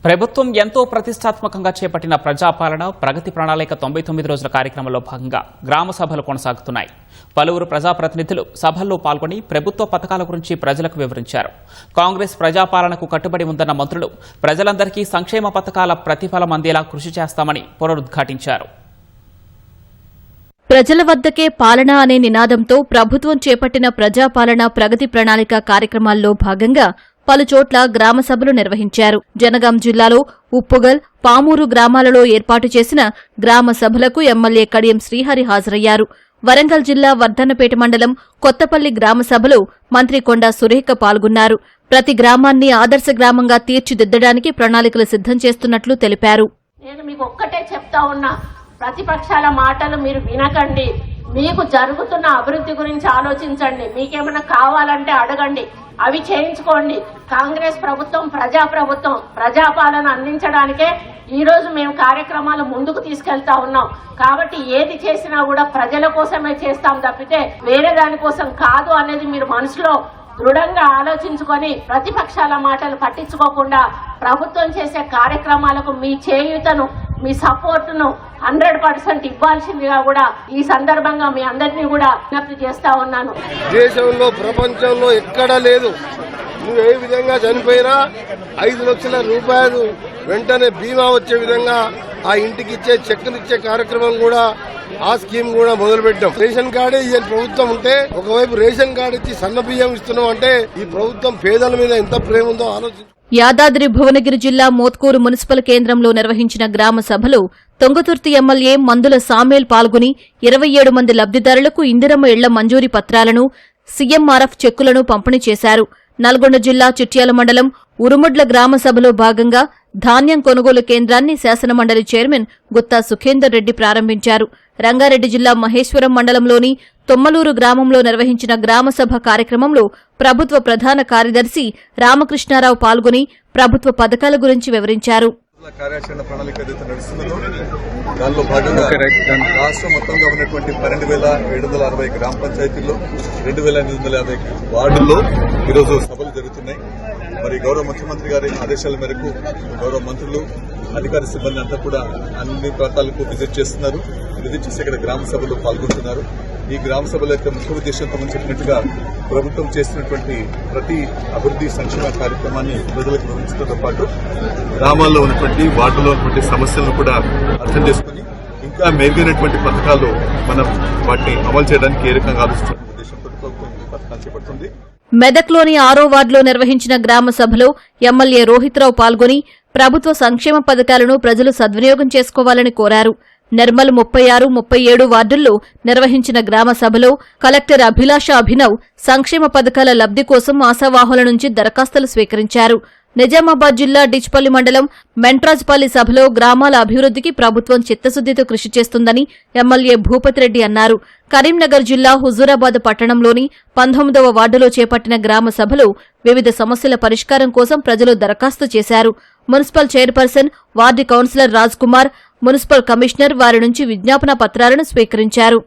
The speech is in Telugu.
ప్రభుత్వం ఎంతో ప్రతిష్టాత్మకంగా చేపట్టిన ప్రజాపాలన ప్రగతి ప్రణాళిక 99 రోజుల కార్యక్రమంలో భాగంగా గ్రామ సభలు కొనసాగుతున్నాయి. పలువురు ప్రజాప్రతినిధులు సభల్లో పాల్గొని ప్రభుత్వ పథకాల గురించి ప్రజలకు వివరించారు. కాంగ్రెస్ ప్రజాపాలనకు కట్టుబడి ఉందన్న మంత్రులు ప్రజలందరికీ సంక్షేమ పథకాల ప్రతిఫలం అందేలా కృషి చేస్తామని పునరుద్ఘాటించారు. ప్రజల వద్దకే పాలన అనే నినాదంతో ప్రభుత్వం చేపట్టిన ప్రజాపాలన ప్రగతి ప్రణాళిక కార్యక్రమాల్లో భాగంగా పలుచోట్ల గ్రామ సభలు నిర్వహించారు. జనగాం జిల్లాలో ఉప్పుగల్, పామూరు గ్రామాలలో ఏర్పాటు చేసిన గ్రామ సభలకు ఎమ్మెల్యే కడియం శ్రీహరి హాజరయ్యారు. వరంగల్ జిల్లా వర్ధన్నపేట మండలం కొత్తపల్లి గ్రామ సభలో మంత్రి కొండా సురేఖ పాల్గొన్నారు. ప్రతి గ్రామాన్ని ఆదర్శ గ్రామంగా తీర్చిదిద్దడానికి ప్రణాళికలు సిద్దం చేస్తున్నట్లు తెలిపారు. నేను మీకు ఒక్కటే చెప్తా ఉన్నా, ప్రతిపక్షాల మాటలు మీరు వినకండి. మీకు జరుగుతున్న అభివృద్ధి గురించి ఆలోచించండి. మీకేమైనా కావాలంటే అడగండి, అవి చేయించుకోండి. కాంగ్రెస్ ప్రభుత్వం ప్రజాప్రభుత్వం, ప్రజాపాలన అందించడానికే ఈ రోజు మేము కార్యక్రమాలు ముందుకు తీసుకెళ్తా ఉన్నాం. కాబట్టి ఏది చేసినా కూడా ప్రజల కోసమే చేస్తాం తప్పితే వేరే దానికోసం కాదు అనేది మీరు మనసులో దృఢంగా ఆలోచించుకొని ప్రతిపక్షాల మాటలు పట్టించుకోకుండా ప్రభుత్వం చేసే కార్యక్రమాలకు మీ చేయూతను, మీ సపోర్టును 100% ఇవ్వాల్సిందిగా కూడా ఈ సందర్భంగా మీ అందరినీ కూడా విజ్ఞప్తి చేస్తా ఉన్నాను. దేశంలో ప్రపంచంలో ఎక్కడా లేదు. నువ్వు ఏ విధంగా చనిపోయినా 5 లక్షల రూపాయలు వెంటనే బీమా వచ్చే విధంగా ఆ ఇంటికి ఇచ్చే చెక్కులు ఇచ్చే కార్యక్రమం కూడా ఆ స్కీమ్ కూడా మొదలు పెట్టాం. రేషన్ కార్డే ఈ ప్రభుత్వం ఉంటే ఒకవైపు రేషన్ కార్డు ఇచ్చి సన్న బియ్యం ఇస్తున్నాం అంటే ఈ ప్రభుత్వం పేదల మీద ఎంత ప్రేమ ఉందో ఆలోచించు. యాదాద్రి భువనగిరి జిల్లా మోత్కూరు మున్సిపల్ కేంద్రంలో నిర్వహించిన గ్రామ సభలో తొంగతుర్తి ఎమ్మెల్యే మందుల సామేల్ పాల్గొని 27 మంది లబ్దిదారులకు ఇందిరమ్మ ఇళ్ల మంజూరీ పత్రాలను, సీఎంఆర్ఎఫ్ చెక్కులను పంపిణీ చేశారు. నల్గొండ జిల్లా చిట్యాల మండలం ఉరుముడ్ల గ్రామ సభలో భాగంగా ధాన్యం కొనుగోలు కేంద్రాన్ని శాసనమండలి చైర్మన్ గుత్తా సుఖేందర్ రెడ్డి ప్రారంభించారు. రంగారెడ్డి జిల్లా మహేశ్వరం మండలంలోని తొమ్మలూరు గ్రామంలో నిర్వహించిన గ్రామసభ కార్యక్రమంలో ప్రభుత్వ ప్రధాన కార్యదర్శి రామకృష్ణారావు పాల్గొని ప్రభుత్వ పథకాల గురించి వివరించారు. కార్యాచరణ ప్రణాళిక ఏదైతే నడుస్తున్నదో దానిలో భాగంగా రాష్ట్రం మొత్తంగా ఉన్నటువంటి 12,760 గ్రామ పంచాయతీల్లో 2,850 వార్డుల్లో ఈరోజు సభలు జరుగుతున్నాయి. మరి గౌరవ ముఖ్యమంత్రి గారి ఆదేశాల మేరకు గౌరవ మంత్రులు, అధికార సిబ్బంది అంతా కూడా అన్ని ప్రాంతాలకు విజిట్ చేస్తున్నారు. విజిట్ చేసి ఇక్కడ గ్రామ సభలో పాల్గొంటున్నారు. ఈ గ్రామ సభల యొక్క ముఖ్య ఉద్దేశంతో మనం చెప్పినట్టుగా ప్రభుత్వం చేస్తున్నటువంటి ప్రతి అభివృద్ది సంక్షేమ కార్యక్రమాన్ని ప్రజలకు వివరించడంతో పాటు గ్రామాల్లో ఉన్నటువంటి వార్డులో ఉన్నటువంటి సమస్యలను కూడా అర్థం చేసుకుని ఇంకా మెరుగైనటువంటి పథకాలు మనం వాటిని అమలు చేయడానికి ఏ రకంగా ఆలోచించిన ఉద్దేశంతో ప్రభుత్వం ఈ పథకాలు చేపడుతుంది. మెదక్లోని 6వ వార్డులో నిర్వహించిన గ్రామ సభలో ఎమ్మెల్యే రోహిత్రావు పాల్గొని ప్రభుత్వ సంక్షేమ పథకాలను ప్రజలు సద్వినియోగం చేసుకోవాలని కోరారు. నిర్మల్ 36, 37 వార్డుల్లో నిర్వహించిన గ్రామ సభలో కలెక్టర్ అభిలాష అభినవ్ సంక్షేమ పథకాల లబ్ది కోసం ఆశావాహుల నుంచి దరఖాస్తులు స్వీకరించారు. నిజామాబాద్ జిల్లా డిచ్పల్లి మండలం మెంట్రాజ్పల్లి సభలో గ్రామాల అభివృద్దికి ప్రభుత్వం చిత్తశుద్దితో కృషి చేస్తుందని ఎమ్మెల్యే భూపతిరెడ్డి అన్నారు. కరీంనగర్ జిల్లా హుజూరాబాద్ పట్టణంలోని 19వ వార్డులో చేపట్టిన గ్రామ సభలో వివిధ సమస్యల పరిష్కారం కోసం ప్రజలు దరఖాస్తు చేశారు. Municipal chairperson, ward councillor Raj Kumar, municipal commissioner వారి నుంచి విజ్ఞాపన పత్రాలను స్వీకరించారు.